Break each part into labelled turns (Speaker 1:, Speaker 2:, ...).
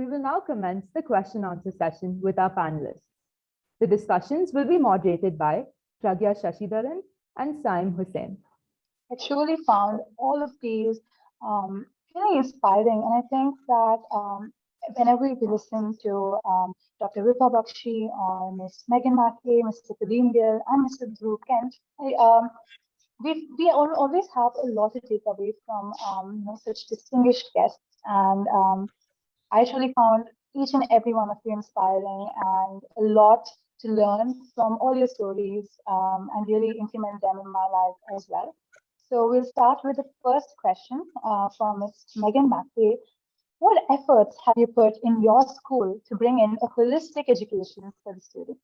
Speaker 1: we will now commence the question answer session with our panelists. The discussions will be moderated by Pragya Shashidharan and Saim Hussain.
Speaker 2: I truly found all of these really inspiring, and I think that whenever we listen to Dr. Vibha Bakshi or Ms. Meghan Mackay, Mr. Kadeem Gill, and Mr. Druv Kent, we always have a lot to take away from such distinguished guests, and I truly found each and every one of you inspiring and a lot to learn from all your stories and really implement them in my life as well. So we'll start with the first question from Ms. Meghan Mackay. What efforts have you put in your school to bring in a holistic education for the students?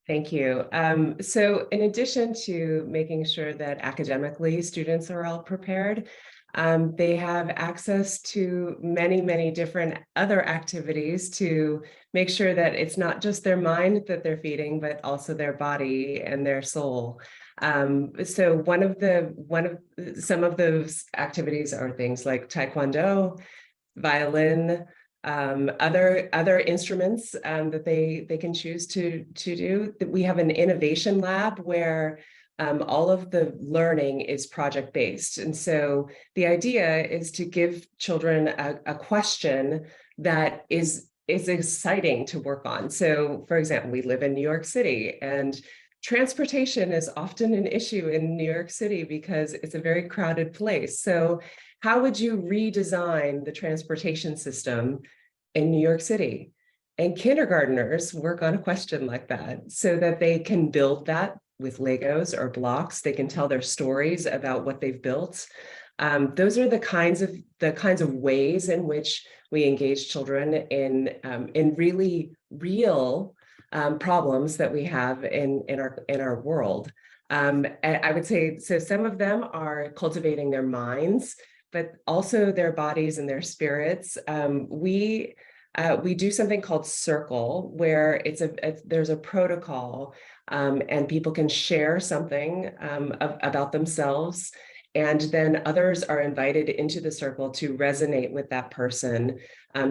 Speaker 3: Thank you. So in addition to making sure that academically students are all prepared, they have access to many, many different other activities to make sure that it's not just their mind that they're feeding, but also their body and their soul. So some of those activities are things like Taekwondo, violin, other instruments that they can choose to do. We have an innovation lab where all of the learning is project-based. And so the idea is to give children a question that is exciting to work on. So for example, we live in New York City, and transportation is often an issue in New York City because it's a very crowded place. So how would you redesign the transportation system in New York City? And kindergartners work on a question like that so that they can build that with Legos or blocks. They can tell their stories about what they've built. Those are the kinds of ways in which we engage children in really real problems that we have in our world. I would say, so some of them are cultivating their minds, but also their bodies and their spirits. We do something called Circle, where there's a protocol, and people can share something about themselves, and then others are invited into the circle to resonate with that person,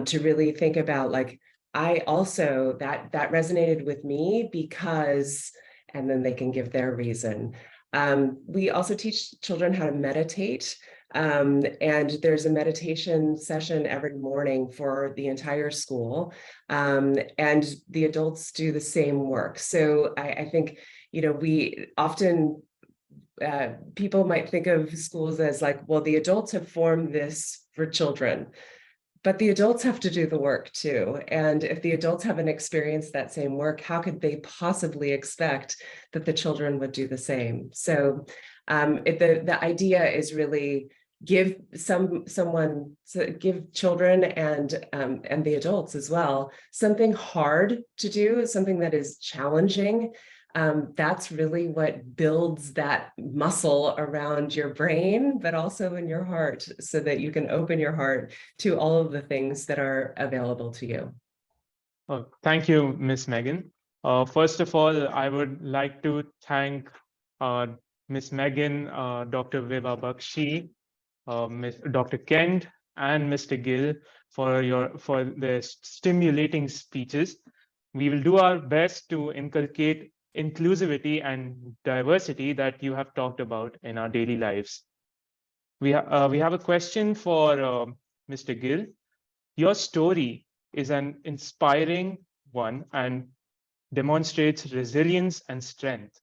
Speaker 3: to really think about, like, I also, that resonated with me because, and then they can give their reason. We also teach children how to meditate. And there's a meditation session every morning for the entire school. And the adults do the same work. So I think, we often, people might think of schools as like, well, the adults have formed this for children, but the adults have to do the work too. And if the adults haven't experienced that same work, how could they possibly expect that the children would do the same? So the idea is really give children and the adults as well something hard to do, something that is challenging. That's really what builds that muscle around your brain, but also in your heart, so that you can open your heart to all of the things that are available to you.
Speaker 4: Thank you, Ms. Meghan. First of all, I would like to thank Ms. Meghan, Dr. Vibha Bakshi, Dr. Kent, and Mr. Gill for their stimulating speeches. We will do our best to inculcate inclusivity and diversity that you have talked about in our daily lives. We have a question for Mr. Gill. Your story is an inspiring one and demonstrates resilience and strength.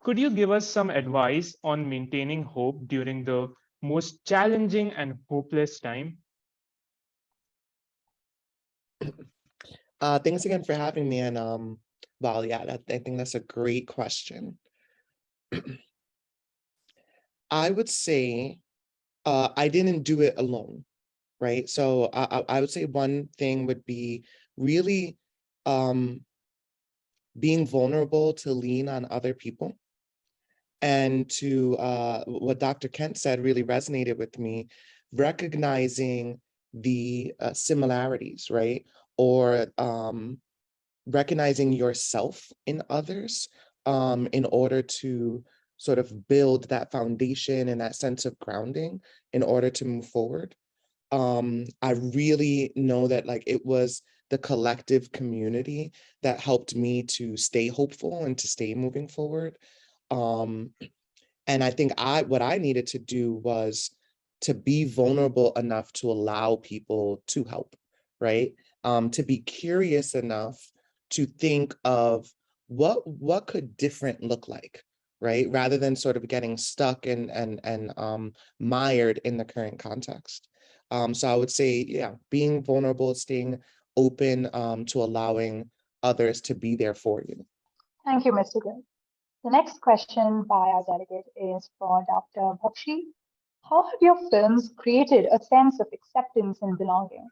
Speaker 4: Could you give us some advice on maintaining hope during the most challenging and hopeless time?
Speaker 5: Thanks again for having me. And well, yeah, I think that's a great question. I would say I didn't do it alone, right? So I would say one thing would be really being vulnerable to lean on other people. And to what Dr. Kent said really resonated with me, recognizing the similarities, right? Or recognizing yourself in others in order to sort of build that foundation and that sense of grounding in order to move forward. I really know that like it was the collective community that helped me to stay hopeful and to stay moving forward. And I think what I needed to do was to be vulnerable enough to allow people to help, right? To be curious enough to think of what could different look like, right? Rather than sort of getting stuck and mired in the current context. So I would say, yeah, being vulnerable, staying open to allowing others to be there for you.
Speaker 2: Thank you, Mr. Gill. The next question by our delegate is for Dr. Bakshi. How have your films created a sense of acceptance and belonging?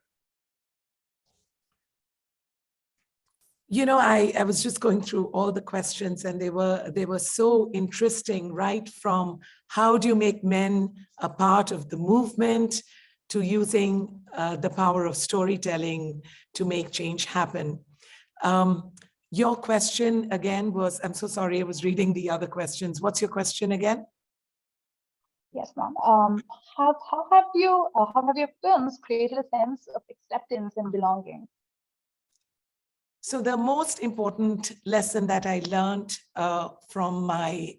Speaker 6: You know, I was just going through all the questions and they were so interesting, right? From how do you make men a part of the movement to using the power of storytelling to make change happen. Your question again was, I'm so sorry, I was reading the other questions. What's your question again?
Speaker 2: Yes, ma'am. How have your films created a sense of acceptance and belonging?
Speaker 6: So the most important lesson that I learned from my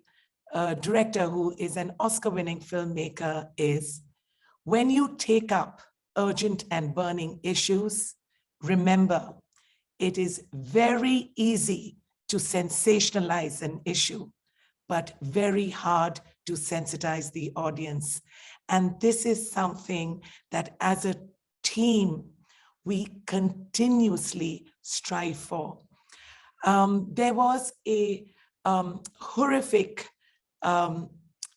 Speaker 6: director, who is an Oscar-winning filmmaker, is when you take up urgent and burning issues, remember, it is very easy to sensationalize an issue, but very hard to sensitize the audience. And this is something that as a team, we continuously strive for. There was a horrific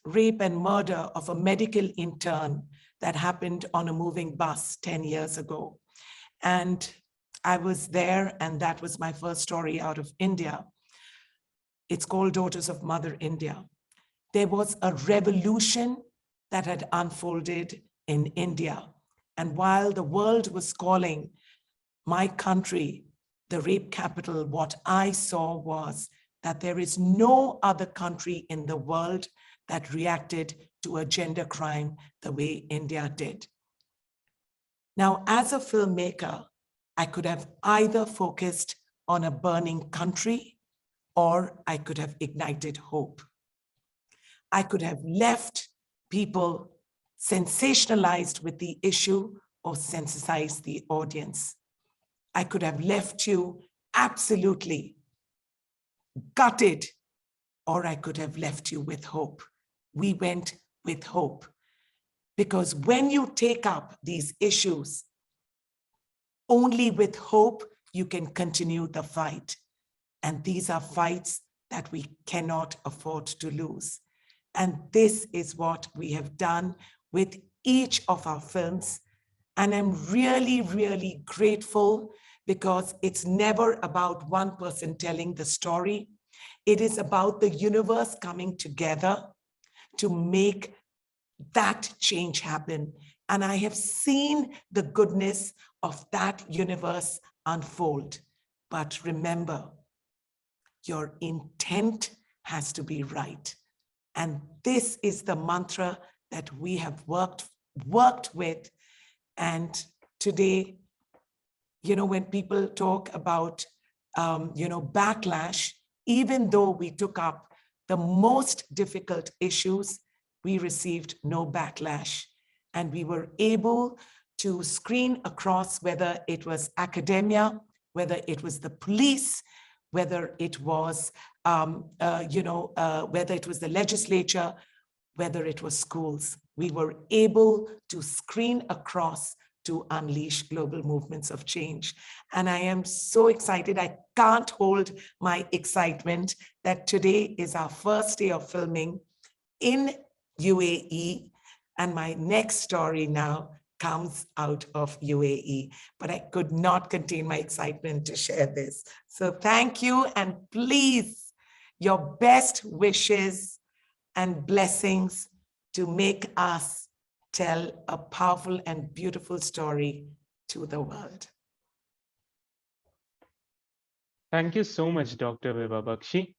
Speaker 6: rape and murder of a medical intern that happened on a moving bus 10 years ago. And I was there, and that was my first story out of India. It's called Daughters of Mother India. There was a revolution that had unfolded in India. And while the world was calling my country the rape capital, what I saw was that there is no other country in the world that reacted to a gender crime the way India did. Now, as a filmmaker, I could have either focused on a burning country or I could have ignited hope. I could have left people sensationalized with the issue or sensitized the audience. I could have left you absolutely gutted, or I could have left you with hope. We went with hope. Because when you take up these issues, only with hope you can continue the fight. And these are fights that we cannot afford to lose. And this is what we have done with each of our films. And I'm really, really grateful because it's never about one person telling the story. It is about the universe coming together to make that change happen. And I have seen the goodness of that universe unfold. But remember, your intent has to be right. And this is the mantra that we have worked with. And today, you know, when people talk about, backlash, even though we took up the most difficult issues, we received no backlash. And we were able to screen across whether it was academia, whether it was the police, whether it was, whether it was the legislature, whether it was schools. We were able to screen across to unleash global movements of change. And I am so excited. I can't hold my excitement that today is our first day of filming in UAE. And my next story now comes out of UAE, but I could not contain my excitement to share this. So thank you, and please, your best wishes and blessings to make us tell a powerful and beautiful story to the world.
Speaker 4: Thank you so much, Dr. Vibha Bakshi.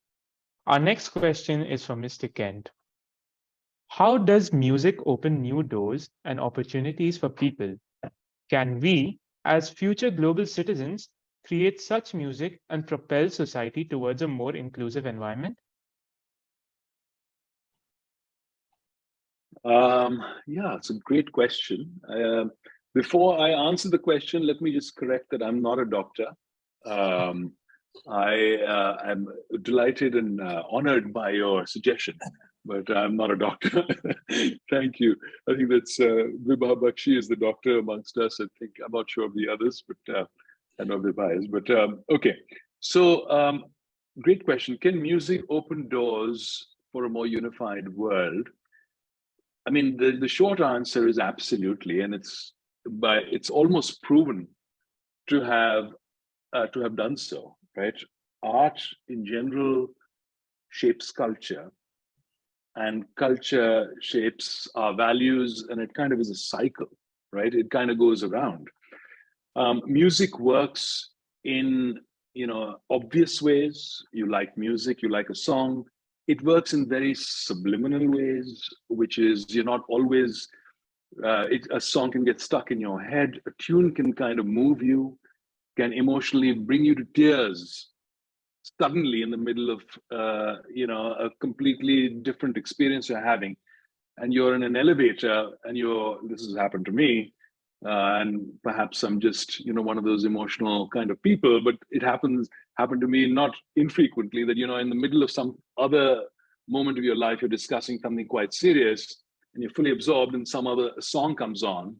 Speaker 4: Our next question is from Mr. Kent. How does music open new doors and opportunities for people Can we, as future global citizens, create such music and propel society towards a more inclusive environment?
Speaker 7: Yeah, it's a great question. Before I answer the question, let me just correct that I'm not a doctor. I am delighted and honored by your suggestion, but I'm not a doctor. Thank you. I think that's Vibha Bakshi is the doctor amongst us. I think I'm not sure of the others, but I know Vibha is. But okay, so great question. Can music open doors for a more unified world? I mean, the short answer is absolutely, and it's almost proven to have done so, right? Art in general shapes culture, and culture shapes our values, and it kind of is a cycle, right? It kind of goes around. Music works in obvious ways. You like music, you like a song. It works in very subliminal ways, which is you're not always. A song can get stuck in your head. A tune can kind of move you, can emotionally bring you to tears suddenly in the middle of a completely different experience you're having, and you're in an elevator and this has happened to me, and perhaps I'm just one of those emotional kind of people, but it happened to me not infrequently that in the middle of some other moment of your life you're discussing something quite serious and you're fully absorbed, and some other song comes on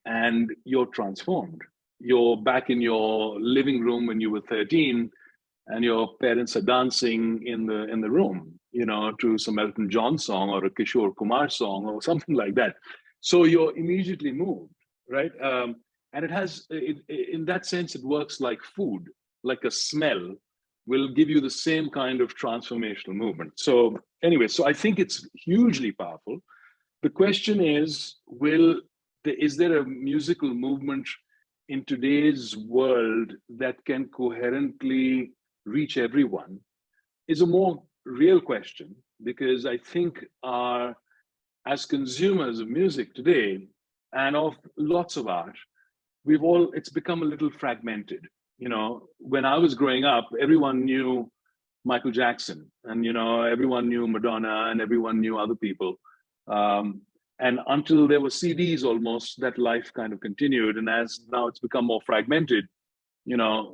Speaker 7: and you're transformed. You're back in your living room when you were 13 and your parents are dancing in the room, to some Elton John song or a Kishore Kumar song or something like that. So you're immediately moved, right? And it has, in that sense, it works like food, like a smell will give you the same kind of transformational movement. So anyway, so I think it's hugely powerful. The question is, is there a musical movement in today's world that can coherently reach everyone? Is a more real question, because I think as consumers of music today and of lots of art, it's become a little fragmented. When I was growing up, everyone knew Michael Jackson, and everyone knew Madonna, and everyone knew other people. And until there were CDs, almost that life kind of continued. And as now it's become more fragmented,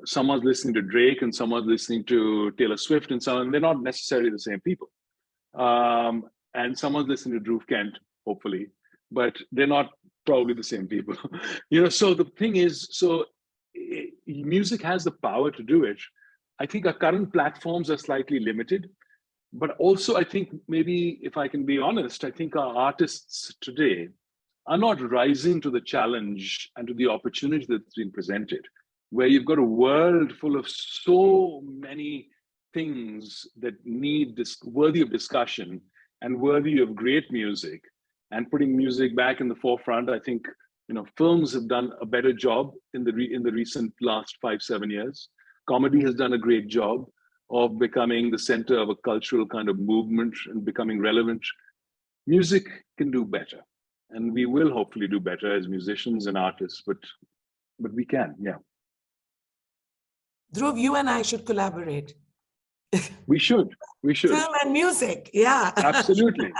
Speaker 7: someone's listening to Drake and someone's listening to Taylor Swift, and they're not necessarily the same people. And someone's listening to Druv Kent, hopefully, but they're not probably the same people. So the thing is, music has the power to do it. I think our current platforms are slightly limited, but also I think, maybe if I can be honest, I think our artists today are not rising to the challenge and to the opportunity that's been presented, where you've got a world full of so many things that need this worthy of discussion and worthy of great music, and putting music back in the forefront. I think films have done a better job in the recent last 5-7 years. Comedy has done a great job of becoming the center of a cultural kind of movement and becoming relevant. Music can do better, and we will hopefully do better as musicians and artists, but we can, yeah.
Speaker 6: Dhruv, you and I should collaborate.
Speaker 7: We should.
Speaker 6: Film and music, yeah.
Speaker 7: Absolutely,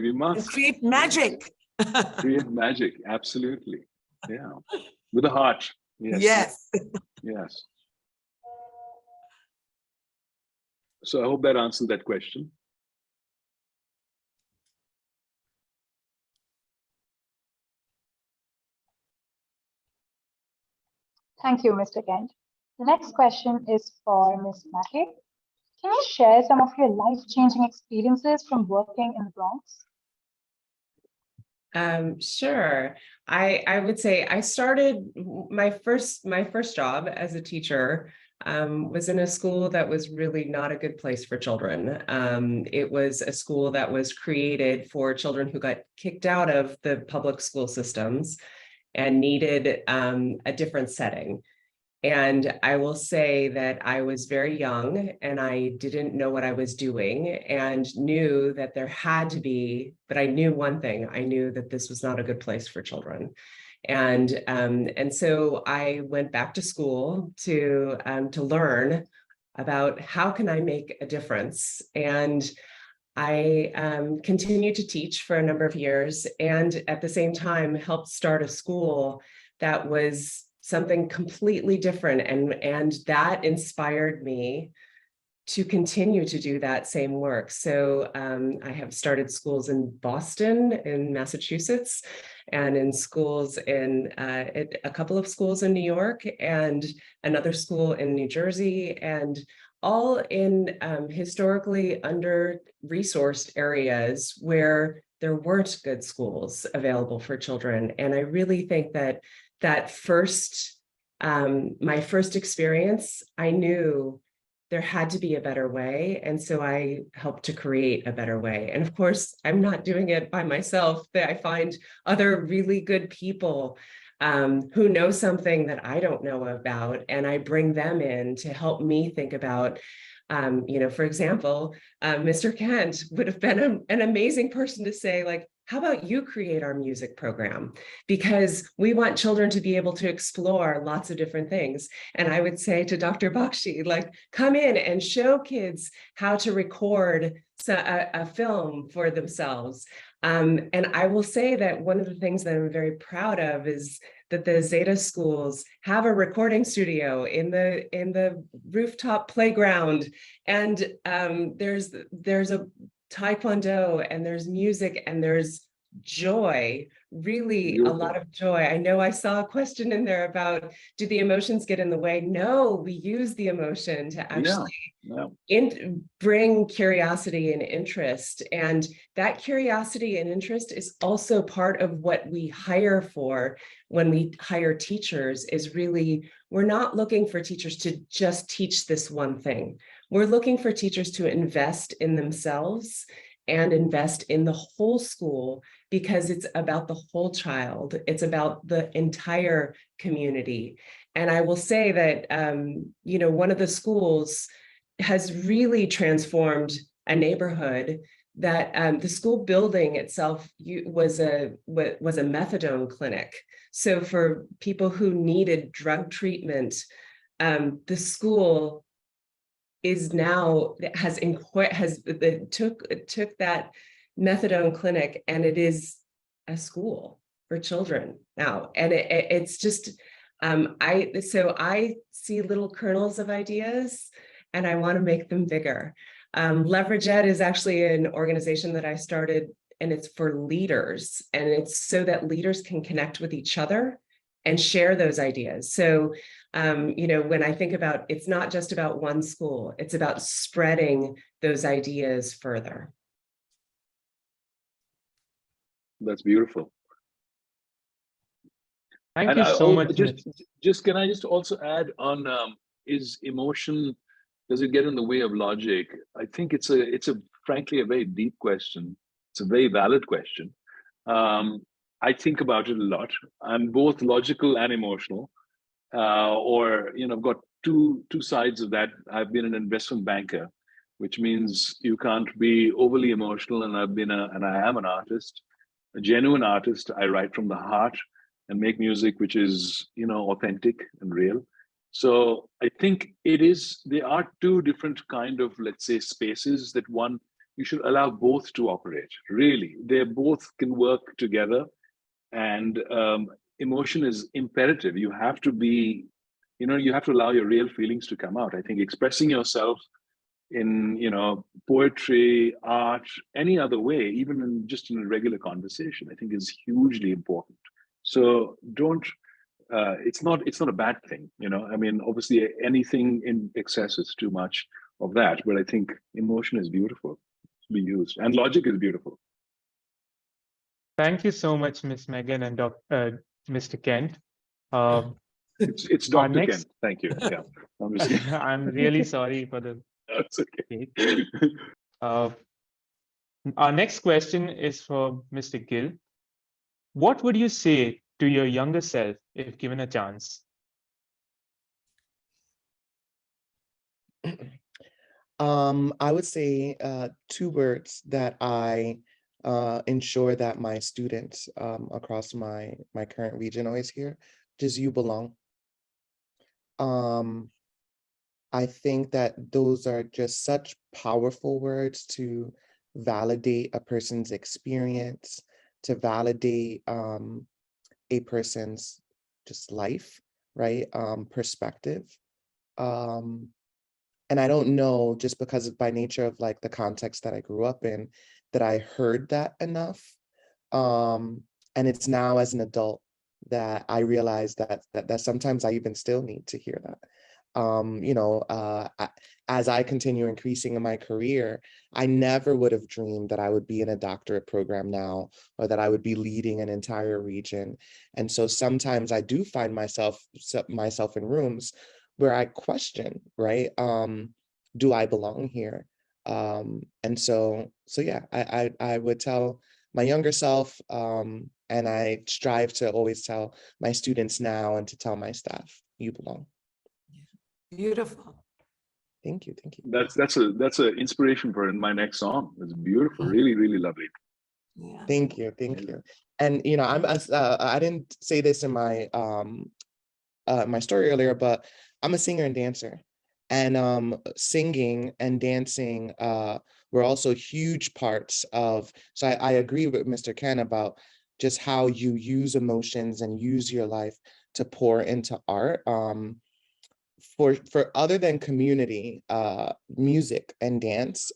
Speaker 7: we must.
Speaker 6: And create magic.
Speaker 7: Create magic, absolutely, yeah. With a heart, yes. Yes. So I hope that answered that question.
Speaker 2: Thank you, Mr. Kent. The next question is for Ms. Mackay. Can you share some of your life-changing experiences from working in the Bronx?
Speaker 3: Sure. I would say I started my first job as a teacher was in a school that was really not a good place for children. It was a school that was created for children who got kicked out of the public school systems and needed a different setting. And I will say that I was very young and I didn't know what I was doing and knew that there had to be, but I knew one thing, I knew that this was not a good place for children. And so I went back to school to learn about how can I make a difference. And I continued to teach for a number of years, and at the same time helped start a school that was something completely different. And that inspired me to continue to do that same work. So I have started schools in Boston, in Massachusetts, and in schools in a couple of schools in New York, and another school in New Jersey, and all in historically under-resourced areas where there weren't good schools available for children. And I really think that my first experience, I knew there had to be a better way. And so I helped to create a better way. And of course, I'm not doing it by myself. I find other really good people who know something that I don't know about, and I bring them in to help me think about, for example, Mr. Kent would have been an amazing person to say, like, how about you create our music program? Because we want children to be able to explore lots of different things. And I would say to Dr. Bakshi, like, come in and show kids how to record a film for themselves. And I will say that one of the things that I'm very proud of is that the Zeta schools have a recording studio in the rooftop playground, and there's a Taekwondo, and there's music, and there's joy, really
Speaker 7: Beautiful.
Speaker 3: A lot of joy. I know I saw a question in there about, do the emotions get in the way? No, we use the emotion to actually bring curiosity and interest. And that curiosity and interest is also part of what we hire for when we hire teachers. Is really, we're not looking for teachers to just teach this one thing. We're looking for teachers to invest in themselves and invest in the whole school, because it's about the whole child. It's about the entire community. And I will say that, one of the schools has really transformed a neighborhood. That the school building itself was a methadone clinic. So for people who needed drug treatment, the school is now took that methadone clinic, and it is a school for children now. And it's just I see little kernels of ideas, and I want to make them bigger. Leverage Ed is actually an organization that I started, and it's for leaders, and it's so that leaders can connect with each other and share those ideas. So, when I think about, it's not just about one school, it's about spreading those ideas further.
Speaker 7: That's beautiful.
Speaker 4: Thank you so much.
Speaker 7: Can I just also add on, is emotion, does it get in the way of logic? I think it's frankly a very deep question. It's a very valid question. I think about it a lot. I'm both logical and emotional, I've got two sides of that. I've been an investment banker, which means you can't be overly emotional. And I am an artist, a genuine artist. I write from the heart and make music which is, authentic and real. So I think there are two different kind of, let's say, spaces that you should allow both to operate. Really, they both can work together. And emotion is imperative. You have to be, you have to allow your real feelings to come out. I think expressing yourself in, poetry, art, any other way, even just in a regular conversation, I think is hugely important. So it's not a bad thing, I mean, obviously anything in excess is too much of that, but I think emotion is beautiful to be used, and logic is beautiful.
Speaker 4: Thank you so much, Ms. Meghan and Mr. Kent.
Speaker 7: It's Dr. Kent. Thank you. Yeah,
Speaker 4: I'm really sorry for the.
Speaker 7: That's okay.
Speaker 4: Our next question is for Mr. Gill. What would you say to your younger self if given a chance?
Speaker 5: I would say two words that I ensure that my students across my current region always hear, just you belong. I think that those are just such powerful words to validate a person's experience, to validate a person's just life, right? Perspective. And I don't know, just because of by nature of like the context that I grew up in, that I heard that enough. And it's now as an adult that I realize that sometimes I even still need to hear that. As I continue increasing in my career, I never would have dreamed that I would be in a doctorate program now, or that I would be leading an entire region. And so sometimes I do find myself in rooms where I question, right? Do I belong here? And so yeah, I would tell my younger self, and I strive to always tell my students now and to tell my staff, you belong.
Speaker 6: Beautiful.
Speaker 5: Thank you.
Speaker 7: That's a inspiration for my next song. It's beautiful, really, really lovely.
Speaker 6: Yeah.
Speaker 5: Thank you. And I didn't say this in my my story earlier, but I'm a singer and dancer, and singing and dancing were also huge parts of. So I agree with Mr. Ken about just how you use emotions and use your life to pour into art. For other than community, music and dance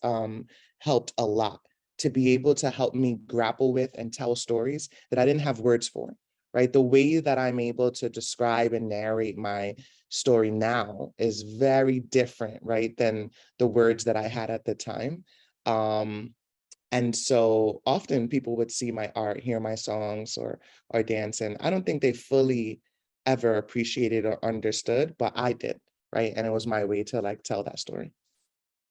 Speaker 5: helped a lot to be able to help me grapple with and tell stories that I didn't have words for, right? The way that I'm able to describe and narrate my story now is very different, right, than the words that I had at the time. And so often people would see my art, hear my songs or dance, and I don't think they fully ever appreciated or understood, but I did, right? And it was my way to like tell that story.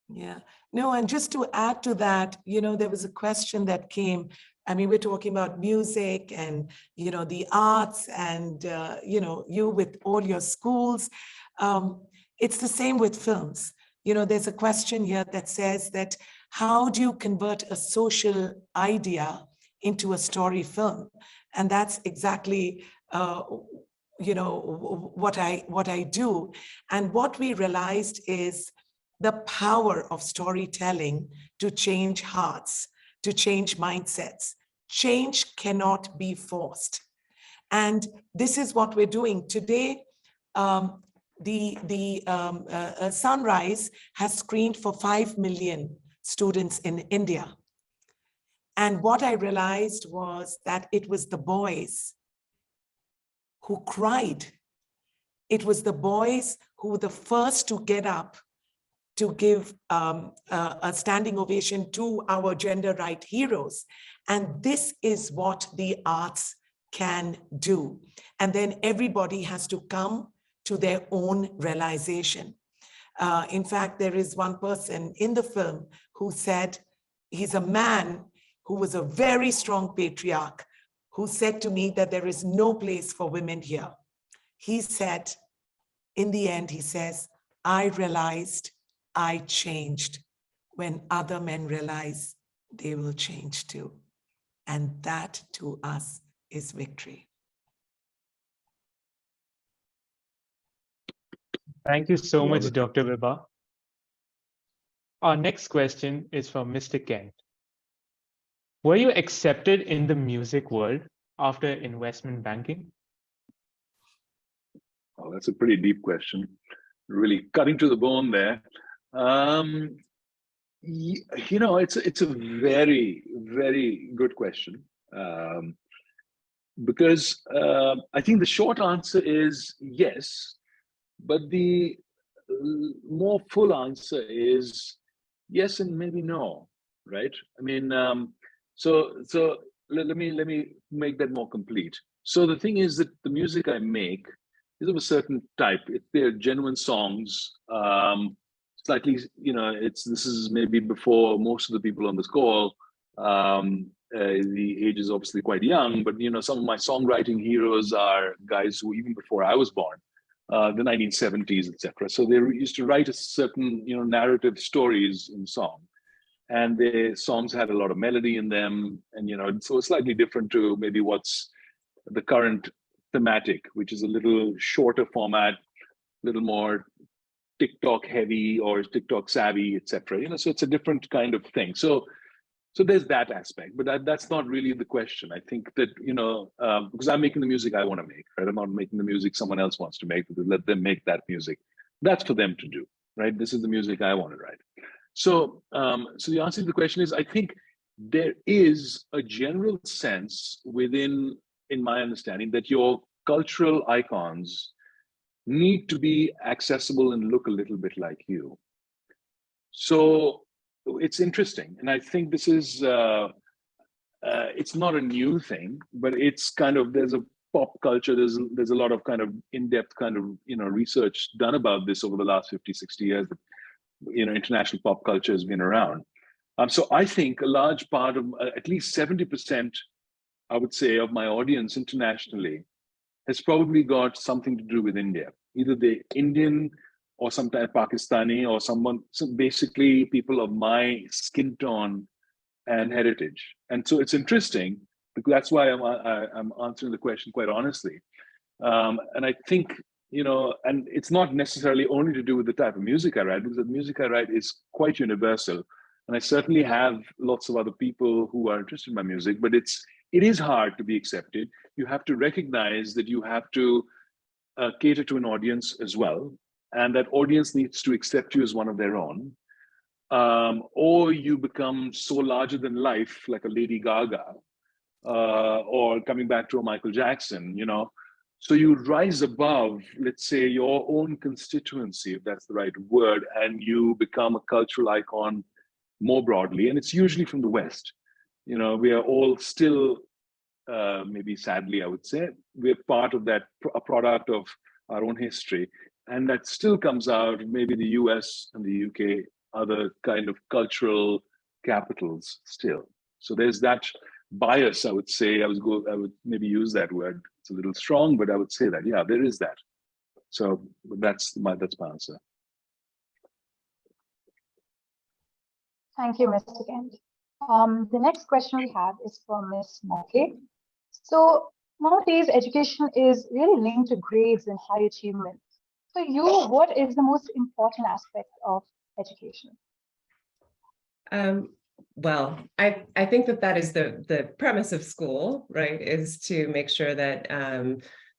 Speaker 6: Yeah, no, and just to add to that, there was a question that came. I mean, we're talking about music and, the arts and, you with all your schools. It's the same with films. There's a question here that says that how do you convert a social idea into a story film? And that's exactly, what I do. And what we realized is the power of storytelling to change hearts, to change mindsets. Change cannot be forced. And this is what we're doing today. Sunrise has screened for 5 million students in India. And what I realized was that it was the boys who cried. It was the boys who were the first to get up to give a standing ovation to our gender right heroes. And this is what the arts can do. And then everybody has to come to their own realization. In fact, there is one person in the film who said, he's a man who was a very strong patriarch, who said to me that there is no place for women here. He said, in the end, he says, I realized I changed when other men realize they will change too. And that to us is victory.
Speaker 4: Thank you so much, Dr. Vibha. Our next question is from Mr. Kent. Were you accepted in the music world after investment banking?
Speaker 7: Oh, that's a pretty deep question. Really cutting to the bone there. It's a very, very good question. Because I think the short answer is yes, but the more full answer is yes and maybe no, right? I mean, so let me make that more complete. So the thing is that the music I make is of a certain type. If they're genuine songs, slightly, this is maybe before most of the people on this call. The age is obviously quite young, but some of my songwriting heroes are guys who even before I was born, the 1970s, etc. So they used to write a certain narrative stories in song, and the songs had a lot of melody in them, and so it's slightly different to maybe what's the current thematic, which is a little shorter format, a little more TikTok heavy or TikTok savvy, etc. So it's a different kind of thing. So there's that aspect, but that's not really the question. I think that because I'm making the music I want to make, right? I'm not making the music someone else wants to make, because let them make that music. That's for them to do, right? This is the music I want to write. So the answer to the question is, I think there is a general sense in my understanding, that your cultural icons need to be accessible and look a little bit like you. So it's interesting, and I think this is it's not a new thing, but it's kind of, there's a pop culture, there's a lot of kind of in-depth kind of research done about this over the last 50-60 years. International pop culture has been around. So I think a large part of, at least 70%, I would say, of my audience internationally has probably got something to do with India. Either the Indian or sometimes Pakistani, or so basically people of my skin tone and heritage. And so it's interesting, because that's why I'm answering the question quite honestly. And I think, and it's not necessarily only to do with the type of music I write, because the music I write is quite universal. And I certainly have lots of other people who are interested in my music, but it is hard to be accepted. You have to recognize that you have to cater to an audience as well. And that audience needs to accept you as one of their own. Or you become so larger than life, like a Lady Gaga, or coming back to a Michael Jackson, So you rise above, let's say, your own constituency, if that's the right word, and you become a cultural icon more broadly. And it's usually from the West. We are all still, maybe sadly, I would say, we're part of that, a product of our own history. And that still comes out, maybe the US and the UK, other kind of cultural capitals still. So there's that bias, I would say. I would maybe use that word. It's a little strong, but I would say that, yeah, there is that. So that's my answer.
Speaker 2: Thank you, Mr. Kent. The next question we have is from Ms. Mackay. So nowadays, education is really linked to grades and high achievement. So what is the most important aspect of education?
Speaker 3: Well, I think that is the premise of school, right? Is to make sure that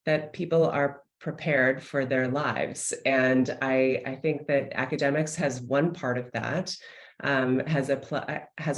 Speaker 3: that people are prepared for their lives. And I think that academics has one part of that, has a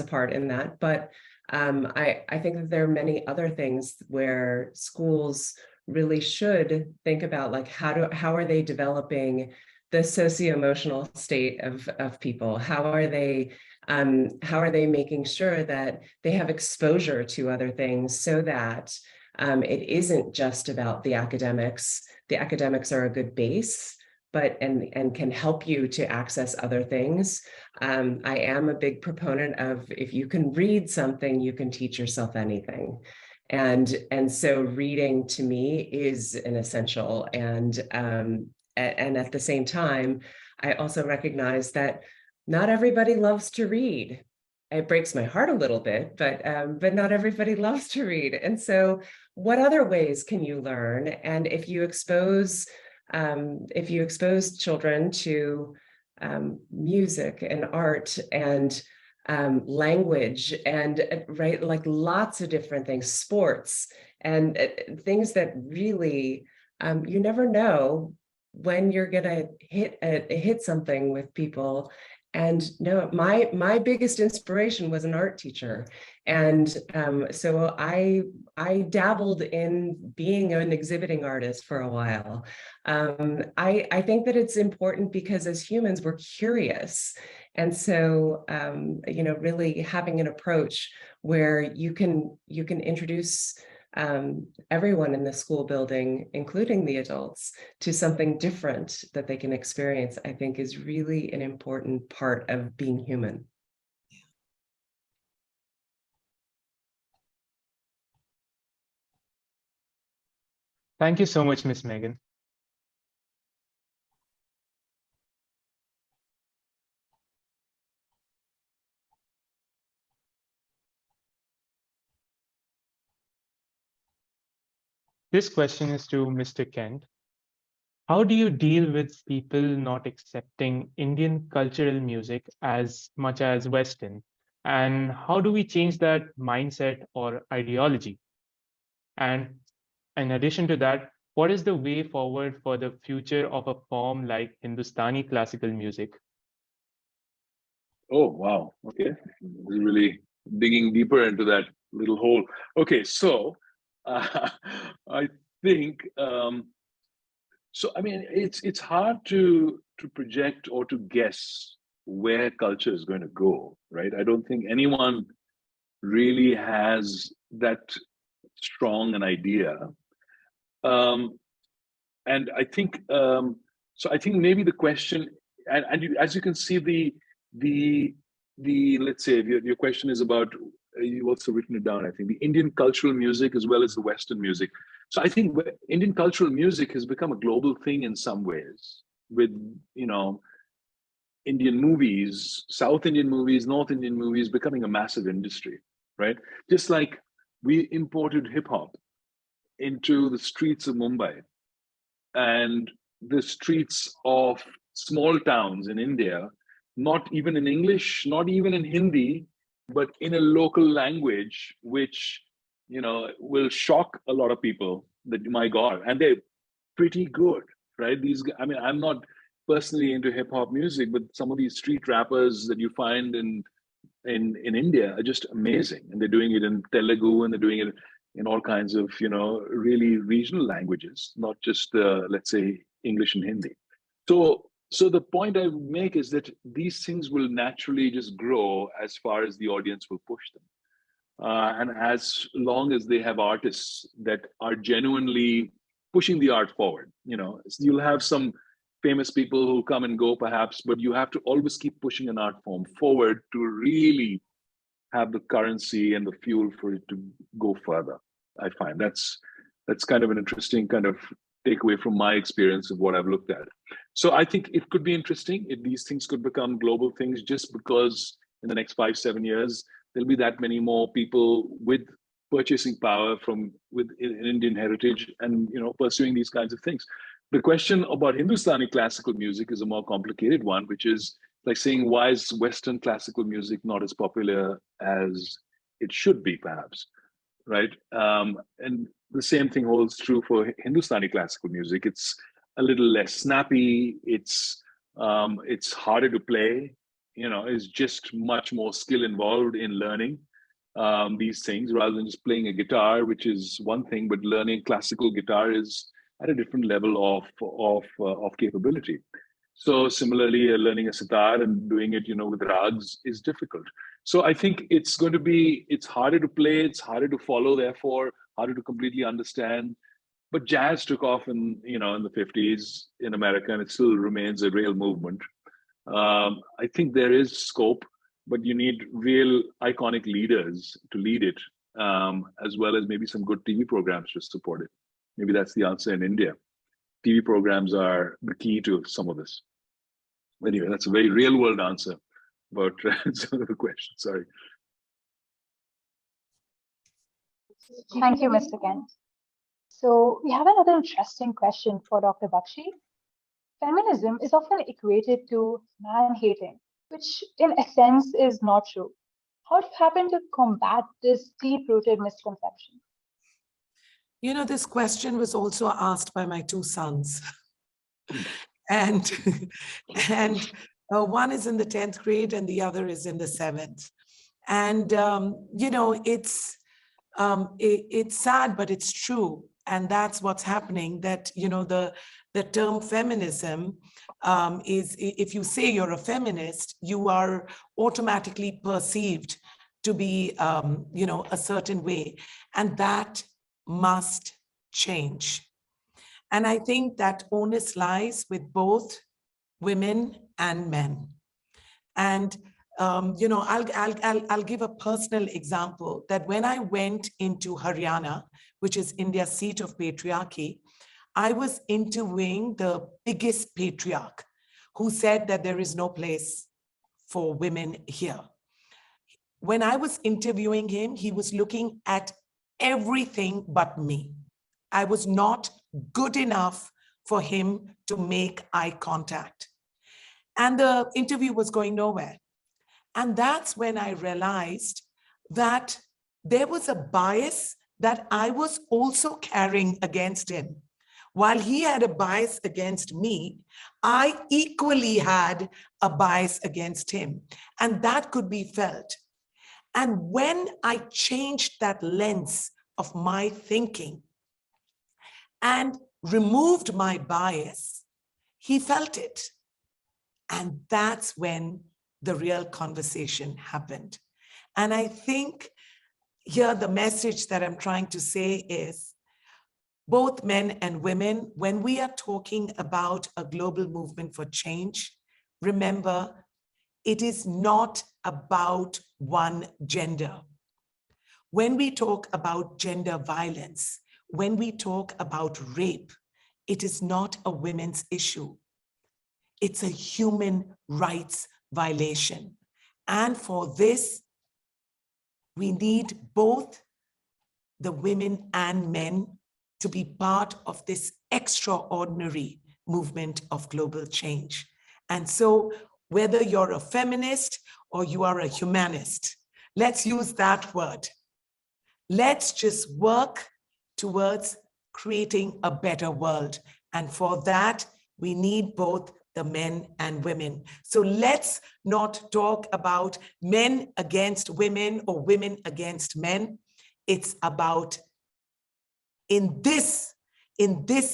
Speaker 3: part in that. But I think that there are many other things where schools really should think about, like how are they developing the socio-emotional state of people? How are they making sure that they have exposure to other things, so that it isn't just about the academics. The academics are a good base, but and can help you to access other things. I am a big proponent of, if you can read something, you can teach yourself anything. And so reading, to me, is an essential. And at the same time, I also recognize that not everybody loves to read. It breaks my heart a little bit, but not everybody loves to read. And so what other ways can you learn? And if you expose children to music and art and language and like lots of different things, sports and things that really, you never know when you're gonna hit something with people. And no, my biggest inspiration was an art teacher. And so I dabbled in being an exhibiting artist for a while. I think that it's important because as humans, we're curious. And so, really having an approach where you can introduce everyone in the school building, including the adults, to something different that they can experience, I think is really an important part of being human.
Speaker 4: Thank you so much, Ms. Meghan. This question is to Mr. Kent. How do you deal with people not accepting Indian cultural music as much as Western? And how do we change that mindset or ideology? And in addition to that, what is the way forward for the future of a form like Hindustani classical music?
Speaker 7: Oh, wow. Okay. We're really digging deeper into that little hole. Okay, so I think I mean it's hard to project or to guess where culture is going to go, right? I don't think anyone really has that strong an idea. And I think I think maybe the question, and as you can see, the let's say your question is about, you've also written it down, I think, the Indian cultural music as well as the Western music. So I think Indian cultural music has become a global thing in some ways, with, you know, Indian movies, South Indian movies, North Indian movies becoming a massive industry, right? Just like we imported hip hop into the streets of Mumbai and the streets of small towns in India, not even in English, not even in Hindi, but in a local language, which, you know, will shock a lot of people that, my God, and they're pretty good, right? These, I mean, I'm not personally into hip hop music, but some of these street rappers that you find in India are just amazing. And they're doing it in Telugu, and they're doing it in all kinds of, you know, really regional languages, not just let's say English and Hindi. So the point I would make is that these things will naturally just grow as far as the audience will push them. And as long as they have artists that are genuinely pushing the art forward, you know, you'll have some famous people who come and go perhaps, but you have to always keep pushing an art form forward to really have the currency and the fuel for it to go further. I find that's kind of an interesting kind of takeaway from my experience of what I've looked at. So I think it could be interesting if these things could become global things, just because in the next 5-7 years, there'll be that many more people with purchasing power with Indian heritage and, you know, pursuing these kinds of things. The question about Hindustani classical music is a more complicated one, which is like saying, why is Western classical music not as popular as it should be, perhaps, right? And the same thing holds true for Hindustani classical music. It's a little less snappy. It's harder to play. You know, it's just much more skill involved in learning these things rather than just playing a guitar, which is one thing, but learning classical guitar is at a different level of capability. So similarly, learning a sitar and doing it, you know, with rags is difficult. So I think it's harder to play, it's harder to follow, therefore harder to completely understand. But jazz took off in the 50s in America, and it still remains a real movement. I think there is scope, but you need real iconic leaders to lead it, as well as maybe some good TV programs to support it. Maybe that's the answer in India. TV programs are the key to some of this. Anyway, that's a very real world answer about some of the question. Sorry.
Speaker 2: Thank you, Mr. Kent. So we have another interesting question for Dr. Bakshi. Feminism is often equated to man-hating, which in essence is not true. How do you happen to combat this deep-rooted misconception?
Speaker 6: You know, this question was also asked by my two sons. and one is in the 10th grade and the other is in the 7th. And, you know, it's sad, but it's true. And that's what's happening, that, you know, the term feminism is, if you say you're a feminist, you are automatically perceived to be, you know, a certain way. And that must change. And I think that onus lies with both women and men. And you know, I'll give a personal example that when I went into Haryana, which is India's seat of patriarchy, I was interviewing the biggest patriarch who said that there is no place for women here. When I was interviewing him, he was looking at everything but me. I was not good enough for him to make eye contact. And the interview was going nowhere. And that's when I realized that there was a bias that I was also carrying against him. While he had a bias against me, I equally had a bias against him. And that could be felt. And when I changed that lens of my thinking and removed my bias, he felt it. And that's when the real conversation happened. And I think here the message that I'm trying to say is, both men and women, when we are talking about a global movement for change, remember, it is not about one gender. When we talk about gender violence, when we talk about rape, it is not a women's issue. It's a human rights violation. And for this, we need both the women and men to be part of this extraordinary movement of global change. And so whether you're a feminist or you are a humanist, let's use that word. Let's just work towards creating a better world. And for that, we need both the men and women. So let's not talk about men against women or women against men. It's about in this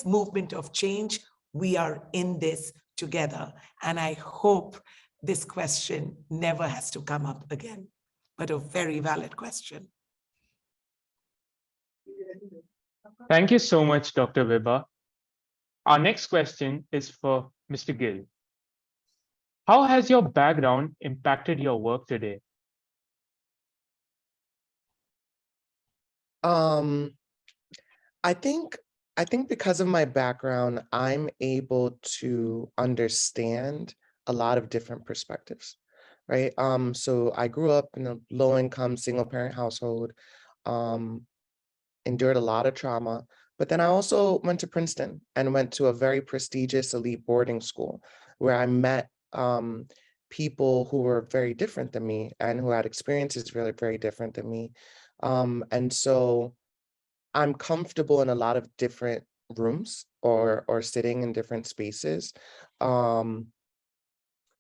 Speaker 6: movement of change, we are in this together. And I hope this question never has to come up again, but a very valid question.
Speaker 4: Thank you so much, Dr. Vibha. Our next question is for Mr. Gill. How has your background impacted your work today?
Speaker 5: I think because of my background, I'm able to understand a lot of different perspectives, right? So I grew up in a low-income single-parent household, endured a lot of trauma, but then I also went to Princeton and went to a very prestigious elite boarding school where I met people who were very different than me and who had experiences really very different than me. And so I'm comfortable in a lot of different rooms or sitting in different spaces. I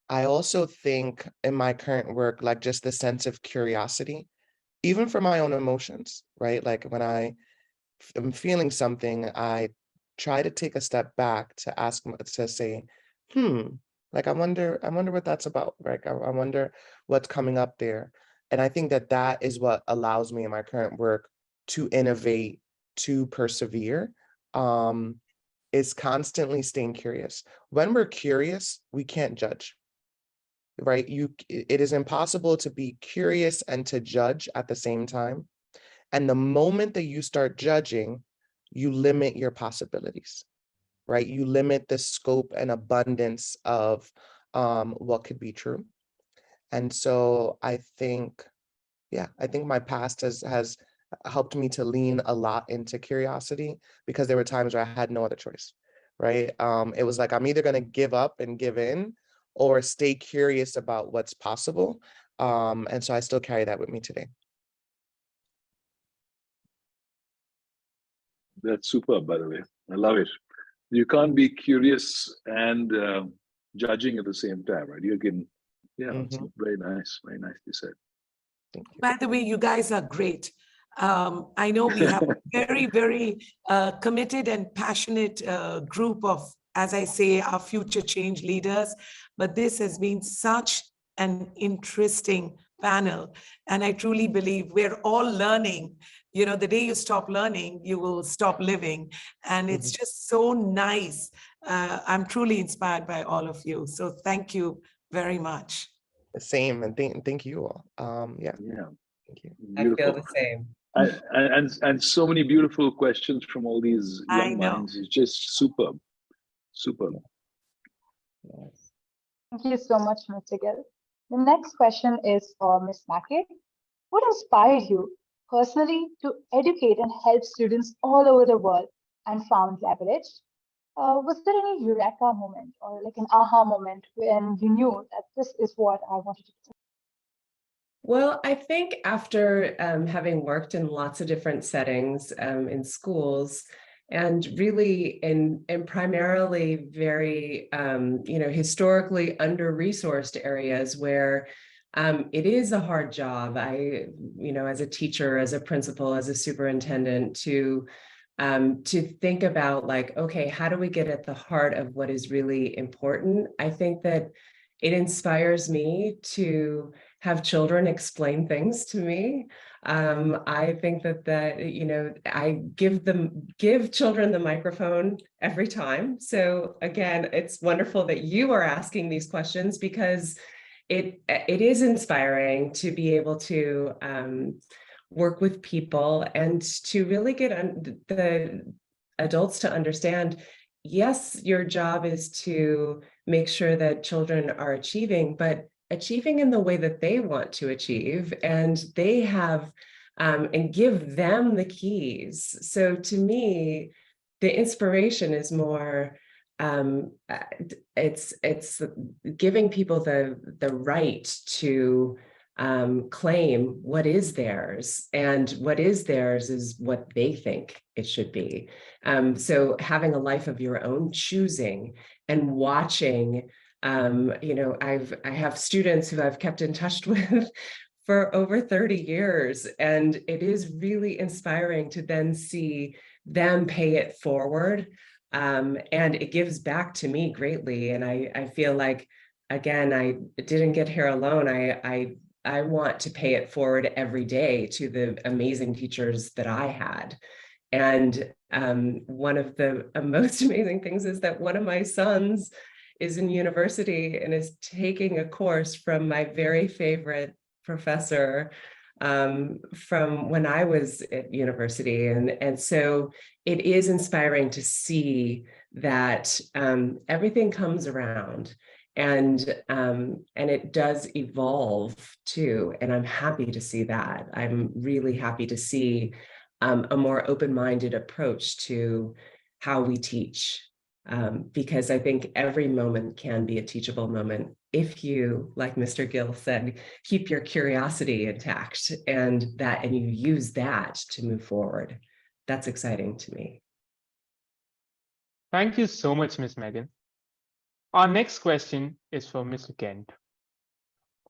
Speaker 5: also think in my current work, like just the sense of curiosity, even for my own emotions, right? Like when I am feeling something, I try to take a step back to ask, to say, like, I wonder what that's about, right? I wonder what's coming up there. And I think that that is what allows me in my current work to innovate, to persevere, is constantly staying curious. When we're curious, we can't judge, right? It is impossible to be curious and to judge at the same time. And the moment that you start judging, you limit your possibilities, right? You limit the scope and abundance of what could be true. And so I think my past has helped me to lean a lot into curiosity, because there were times where I had no other choice, right? It was like, I'm either going to give up and give in or stay curious about what's possible. And so I still carry that with me today.
Speaker 7: That's superb, by the way. I love it. You can't be curious and judging at the same time, right? You can, it's very nice, very nicely said.
Speaker 5: Thank you.
Speaker 6: By the way, you guys are great. I know we have a very, very committed and passionate group of, as I say, our future change leaders, but this has been such an interesting panel. And I truly believe we're all learning. You know, the day you stop learning, you will stop living. And it's just so nice. I'm truly inspired by all of you. So thank you very much.
Speaker 5: Same, and thank you all. Yeah. Thank you.
Speaker 3: Beautiful. I feel the same.
Speaker 7: And so many beautiful questions from all these young minds. It's just superb. Superb.
Speaker 5: Yes.
Speaker 2: Thank you so much, Mr. Gill. The next question is for Ms. Mackay. What inspired you personally to educate and help students all over the world and found leveraged. Was there any eureka moment or like an aha moment when you knew that this is what I wanted to do?
Speaker 3: Well, I think after having worked in lots of different settings in schools, and really in primarily very historically under-resourced areas where it is a hard job. As a teacher, as a principal, as a superintendent, to think about like, okay, how do we get at the heart of what is really important? I think that it inspires me to have children explain things to me. I think that I give children the microphone every time. So again, it's wonderful that you are asking these questions, because it is inspiring to be able to work with people and to really get the adults to understand, yes, your job is to make sure that children are achieving, but achieving in the way that they want to achieve, and they have and give them the keys. So to me, the inspiration is more it's giving people the right to claim what is theirs, and what is theirs is what they think it should be. So having a life of your own choosing and watching, I have students who I've kept in touch with for over 30 years, and it is really inspiring to then see them pay it forward. And it gives back to me greatly. And I feel like, again, I didn't get here alone. I want to pay it forward every day to the amazing teachers that I had. And one of the most amazing things is that one of my sons is in university and is taking a course from my very favorite professor from when I was at university. And so it is inspiring to see that everything comes around, and it does evolve too. And I'm happy to see that. I'm really happy to see a more open-minded approach to how we teach, because I think every moment can be a teachable moment if you, like Mr. Gill said, keep your curiosity intact and you use that to move forward. That's exciting to me.
Speaker 4: Thank you so much, Ms. Meghan. Our next question is for Mr. Kent.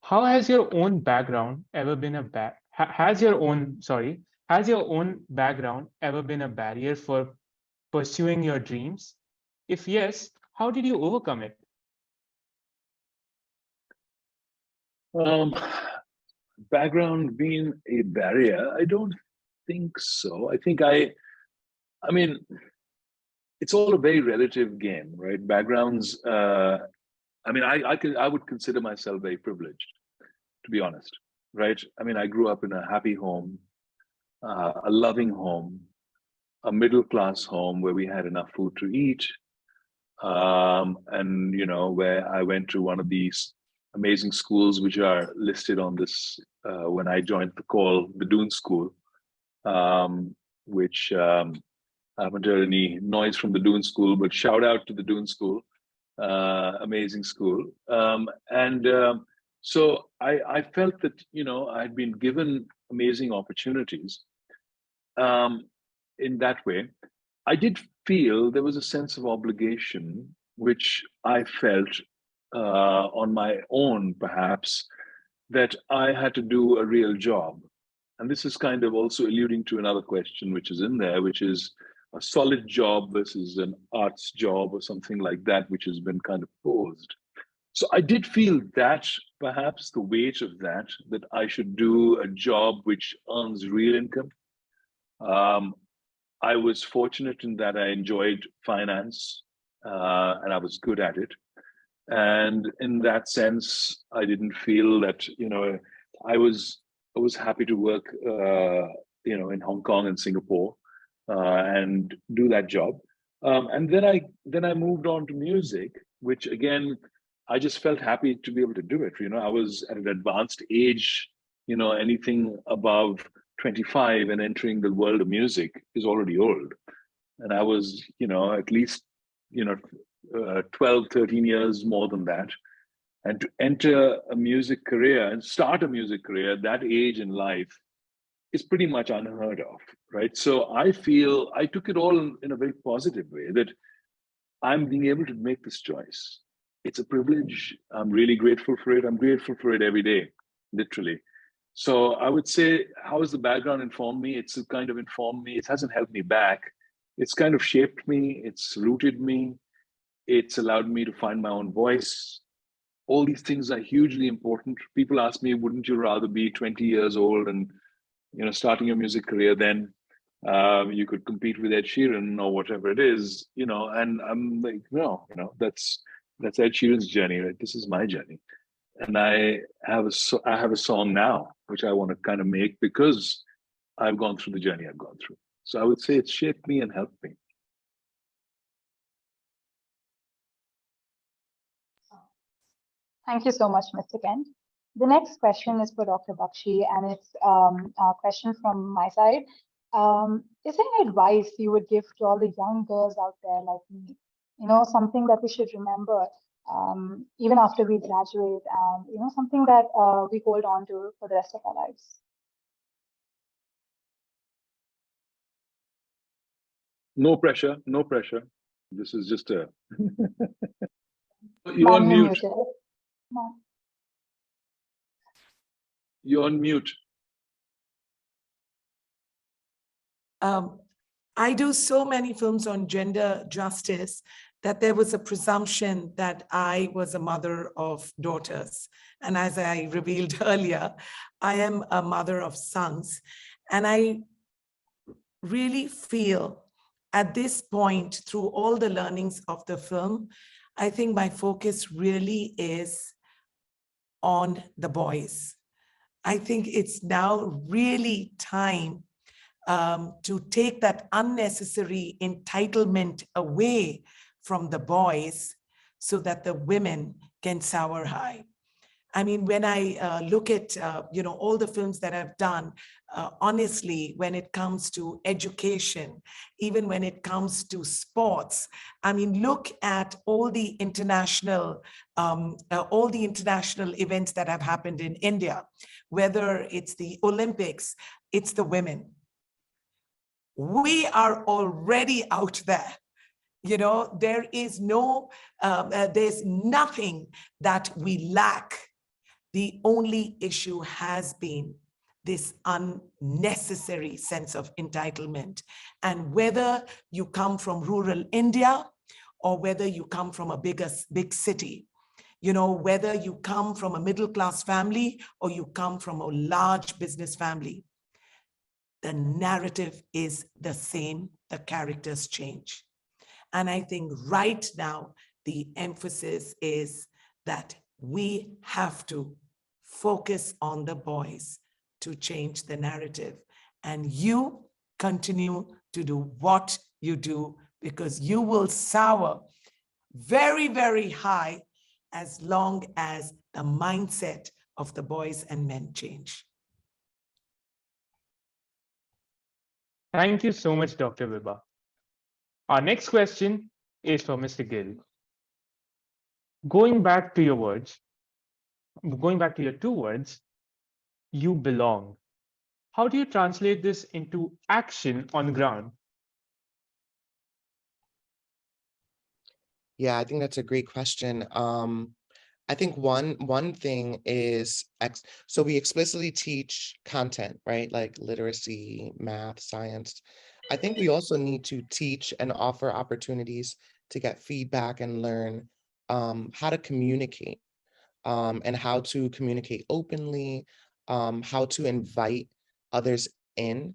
Speaker 4: How has your own background ever been has your own background ever been a barrier for pursuing your dreams? If yes, how did you overcome it?
Speaker 7: Background being a barrier, I don't think so. I mean, it's all a very relative game, right? Backgrounds, I would consider myself very privileged, to be honest, right? I mean, I grew up in a happy home, a loving home, a middle-class home where we had enough food to eat, and where I went to one of these amazing schools which are listed on this when I joined the call, the Doon School, which I haven't heard any noise from the Doon School, but shout out to the Doon School, amazing school. So I felt that I'd been given amazing opportunities in that way. I did feel there was a sense of obligation, which I felt on my own, perhaps, that I had to do a real job. And this is kind of also alluding to another question which is in there, which is a solid job versus an arts job or something like that, which has been kind of posed. So I did feel that, perhaps the weight of that I should do a job which earns real income. I was fortunate in that I enjoyed finance and I was good at it. And in that sense, I didn't feel that, I was happy to work, in Hong Kong and Singapore and do that job. And then I moved on to music, which again, I just felt happy to be able to do it. I was at an advanced age, anything above 25 and entering the world of music is already old. And I was, at least, 12, 13 years more than that. And to enter a music career and start a music career at that age in life is pretty much unheard of, right? So I feel I took it all in a very positive way, that I'm being able to make this choice. It's a privilege. I'm really grateful for it. I'm grateful for it every day, literally. So I would say, how has the background informed me? It's kind of informed me. It hasn't held me back. It's kind of shaped me. It's rooted me. It's allowed me to find my own voice. All these things are hugely important. People ask me, wouldn't you rather be 20 years old and starting your music career then? You could compete with Ed Sheeran or whatever it is, and I'm like, no, that's Ed Sheeran's journey, right? This is my journey. And I have a song now, which I want to kind of make because I've gone through the journey I've gone through. So I would say it's shaped me and helped me.
Speaker 2: Thank you so much, Mr. Kent. The next question is for Dr. Bakshi, and it's a question from my side. Is there any advice you would give to all the young girls out there like me? Something that we should remember even after we graduate, and something that we hold on to for the rest of our lives.
Speaker 7: No pressure, no pressure. This is just a. You're on mute.
Speaker 2: No.
Speaker 7: You're on mute.
Speaker 6: I do so many films on gender justice that there was a presumption that I was a mother of daughters. And as I revealed earlier, I am a mother of sons. And I really feel at this point, through all the learnings of the film, I think my focus really is on the boys. I think it's now really time to take that unnecessary entitlement away from the boys so that the women can soar high. I mean, when I look at, all the films that I've done, honestly, when it comes to education, even when it comes to sports, I mean, look at all the international events that have happened in India, whether it's the Olympics, it's the women. We are already out there. There is there's nothing that we lack. The only issue has been this unnecessary sense of entitlement. And whether you come from rural India or whether you come from a big city, whether you come from a middle-class family or you come from a large business family, the narrative is the same, the characters change. And I think right now, the emphasis is that we have to focus on the boys to change the narrative. And you continue to do what you do because you will soar very, very high as long as the mindset of the boys and men change.
Speaker 4: Thank you so much, Dr. Vibha. Our next question is for Mr. Gill. Going back to your 2 words, you belong. How do you translate this into action on the ground?
Speaker 5: Yeah, I think that's a great question. I think one thing is, so we explicitly teach content, right? Like literacy, math, science. I think we also need to teach and offer opportunities to get feedback and learn how to communicate and how to communicate openly, how to invite others in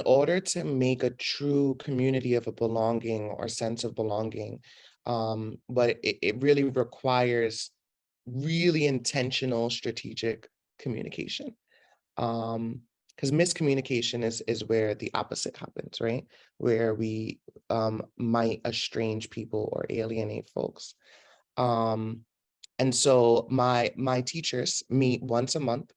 Speaker 5: order to make a true community of a belonging or sense of belonging. But it really requires really intentional, strategic communication. Because miscommunication is where the opposite happens, right? Where we might estrange people or alienate folks. And so my teachers meet once a month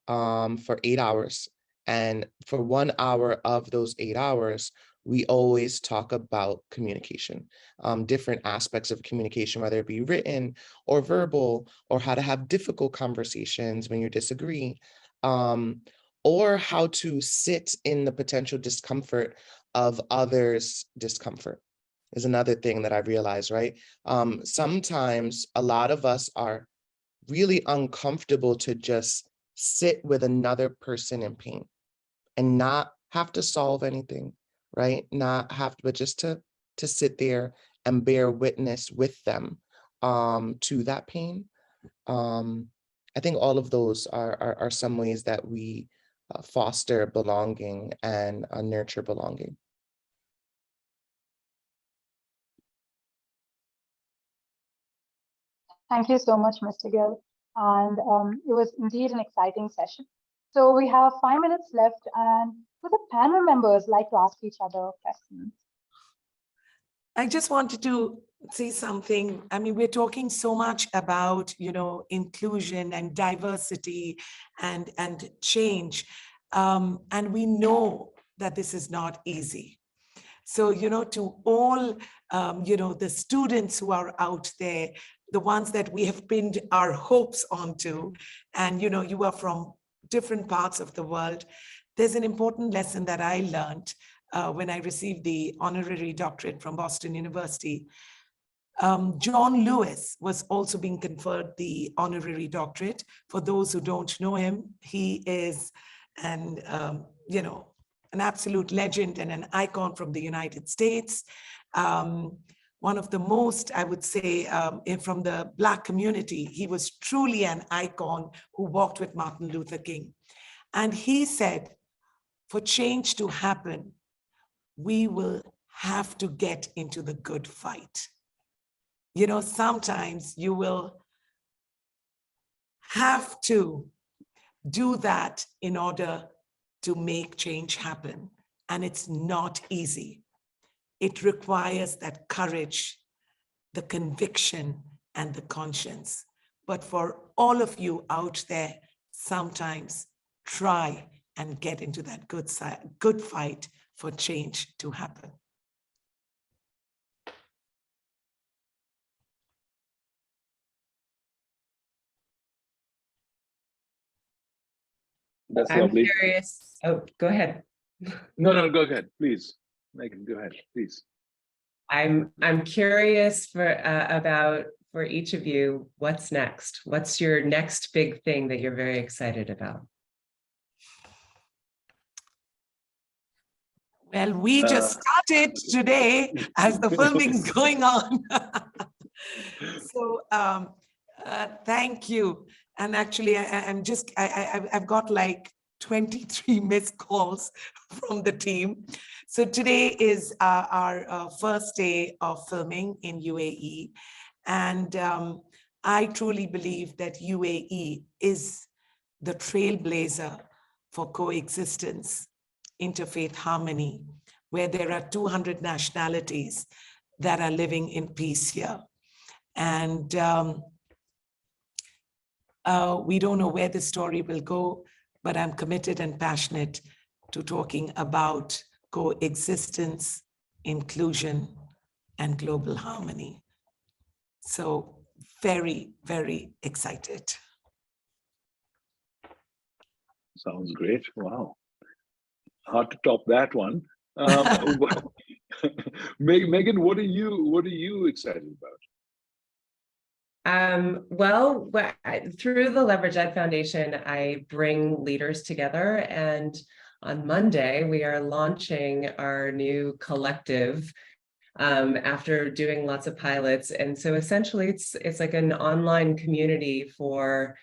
Speaker 5: for 8 hours. And for 1 hour of those 8 hours, we always talk about communication, different aspects of communication, whether it be written or verbal, or how to have difficult conversations when you disagree, or how to sit in the potential discomfort of others' discomfort is another thing that I realized, right? Sometimes a lot of us are really uncomfortable to just sit with another person in pain and not have to solve anything, right? Not have to, but just to sit there and bear witness with them to that pain. I think all of those are some ways that we foster belonging and nurture belonging.
Speaker 2: Thank you so much, Mr. Gill. And it was indeed an exciting session. So we have 5 minutes left, and would the panel members like to ask each other questions?
Speaker 6: I just wanted to say something. I mean, we're talking so much about, inclusion and diversity and change. And we know that this is not easy. So, to all, the students who are out there, the ones that we have pinned our hopes onto, and, you are from different parts of the world, there's an important lesson that I learned when I received the honorary doctorate from Boston University. John Lewis was also being conferred the honorary doctorate. For those who don't know him, he is an absolute legend and an icon from the United States. One of the most, I would say, from the Black community, he was truly an icon who walked with Martin Luther King. And he said, for change to happen, we will have to get into the good fight. Sometimes you will have to do that in order to make change happen. And it's not easy. It requires that courage, the conviction, and the conscience. But for all of you out there, sometimes try and get into that good fight for change to happen.
Speaker 7: That's
Speaker 3: I'm
Speaker 7: lovely.
Speaker 3: curious. Oh, go ahead.
Speaker 7: No, go ahead, please. Megan, go ahead, please.
Speaker 3: I'm curious about for each of you, what's next? What's your next big thing that you're very excited about?
Speaker 6: Well, we just started today as the filming is going on. So thank you. And actually, I've got like 23 missed calls from the team. So today is our first day of filming in UAE. And I truly believe that UAE is the trailblazer for coexistence, interfaith harmony, where there are 200 nationalities that are living in peace here. And we don't know where the story will go, but I'm committed and passionate to talking about coexistence, inclusion, and global harmony. So very, very excited.
Speaker 7: Sounds great. Wow. Hard to top that one. Megan, what are you excited about?
Speaker 3: Well, through the Leverage Ed Foundation, I bring leaders together, and on Monday we are launching our new collective after doing lots of pilots. And so essentially it's like an online community for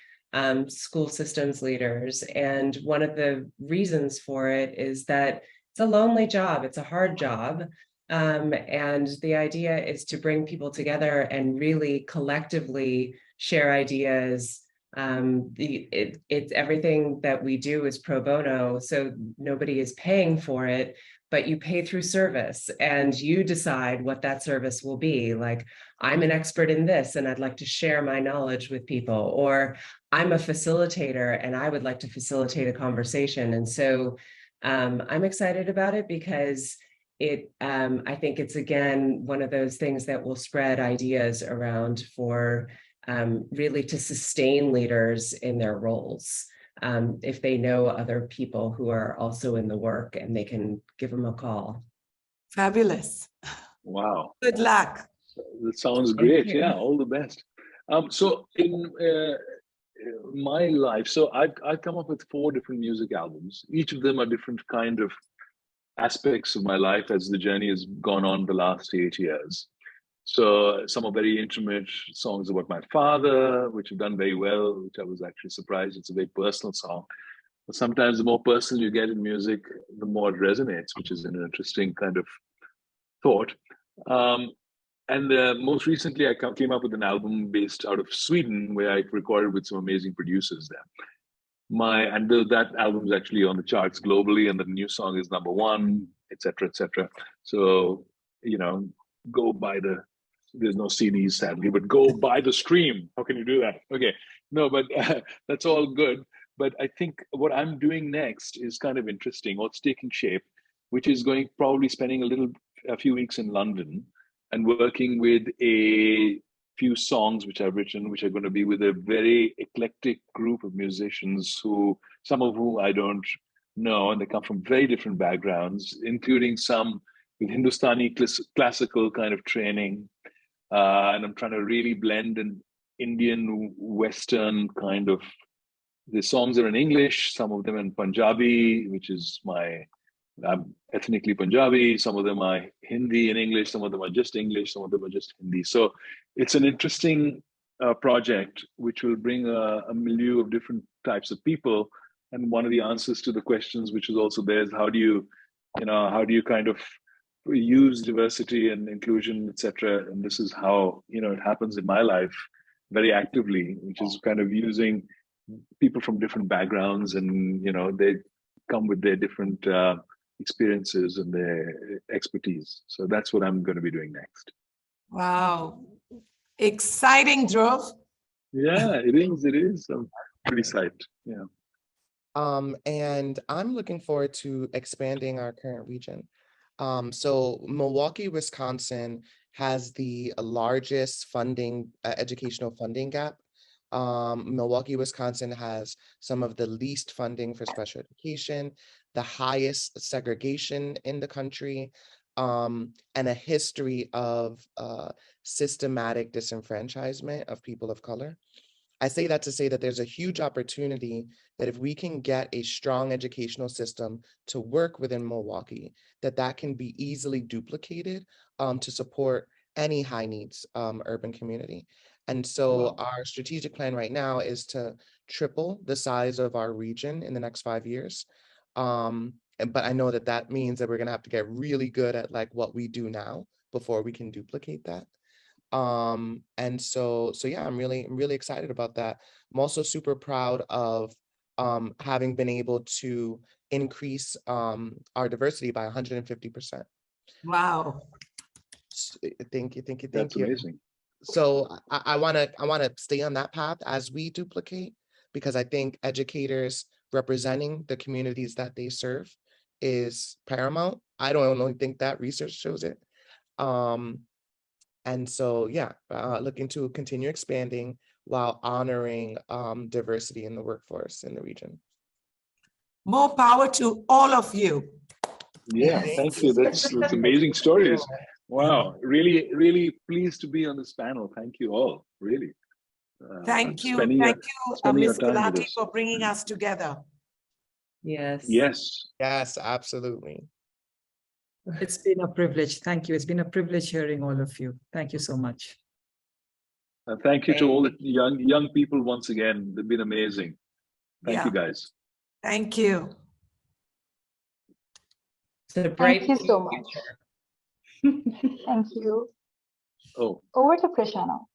Speaker 3: school systems leaders. And one of the reasons for it is that it's a lonely job, it's a hard job. And the idea is to bring people together and really collectively share ideas. It's everything that we do is pro bono, so nobody is paying for it, but you pay through service and you decide what that service will be. Like, I'm an expert in this and I'd like to share my knowledge with people, or I'm a facilitator and I would like to facilitate a conversation. And so I'm excited about it because I think it's again one of those things that will spread ideas around for really to sustain leaders in their roles. If they know other people who are also in the work and they can give them a call.
Speaker 6: Fabulous.
Speaker 7: Wow.
Speaker 6: Good luck.
Speaker 7: That sounds
Speaker 3: Thank
Speaker 7: great.
Speaker 3: you.
Speaker 7: Yeah, all the best. So in my life, so I've come up with 4 different music albums. Each of them are different kind of aspects of my life as the journey has gone on the last 8 years. So some are very intimate songs about my father, which have done very well, which I was actually surprised. It's a very personal song. But sometimes the more personal you get in music, the more it resonates, which is an interesting kind of thought. And most recently, I came up with an album based out of Sweden, where I recorded with some amazing producers there. That album is actually on the charts globally, and the new song is #1, etc., etc. So, go buy there's no CDs sadly, but go buy the stream. How can you do that? Okay, no, but that's all good. But I think what I'm doing next is kind of interesting. What's taking shape, which is probably spending a few weeks in London and working with a few songs which I've written, which are going to be with a very eclectic group of musicians some of whom I don't know, and they come from very different backgrounds, including some with Hindustani classical kind of training. And I'm trying to really blend an Indian Western kind of, the songs are in English, some of them in Punjabi, which is I'm ethnically Punjabi, some of them are Hindi and English, some of them are just English, some of them are just Hindi. So it's an interesting project which will bring a milieu of different types of people. And one of the answers to the questions which is also there is how do you kind of use diversity and inclusion, etc. And this is how it happens in my life very actively, which is kind of using people from different backgrounds, and they come with their different experiences and their expertise. So that's what I'm going to be doing next.
Speaker 6: Wow. Exciting, Druv.
Speaker 7: Yeah, it is. It is. I'm pretty psyched. Yeah.
Speaker 5: And I'm looking forward to expanding our current region. So Milwaukee, Wisconsin has the largest educational funding gap. Milwaukee, Wisconsin has some of the least funding for special education, the highest segregation in the country, and a history of systematic disenfranchisement of people of color. I say that to say that there's a huge opportunity that if we can get a strong educational system to work within Milwaukee, that can be easily duplicated to support any high needs urban community. And so our strategic plan right now is to triple the size of our region in the next 5 years. But I know that means that we're going to have to get really good at like what we do now before we can duplicate that. And so yeah, I'm really excited about that. I'm also super proud of having been able to increase our diversity by 150%.
Speaker 6: Wow.
Speaker 5: Thank you.
Speaker 7: That's amazing.
Speaker 5: So I want to stay on that path as we duplicate, because I think educators representing the communities that they serve is paramount. I don't only think that, research shows it. And so, yeah, looking to continue expanding while honoring diversity in the workforce in the region.
Speaker 6: More power to all of you.
Speaker 7: Yeah, thank you. That's amazing stories. Wow, really pleased to be on this panel. Thank you all, really.
Speaker 6: Thank you,
Speaker 7: spending
Speaker 6: Ms.
Speaker 7: your time with
Speaker 6: Gulati,
Speaker 7: us.
Speaker 6: for bringing us together.
Speaker 3: Yes.
Speaker 5: Yes, absolutely.
Speaker 8: It's been a privilege. Thank you. It's been a privilege hearing all of you. Thank you so much.
Speaker 7: And thank you to all the young people once again. They've been amazing. Thank you, guys.
Speaker 6: Thank you.
Speaker 2: Thank you so much. Thank you.
Speaker 7: Oh.
Speaker 2: Over to Krishna now.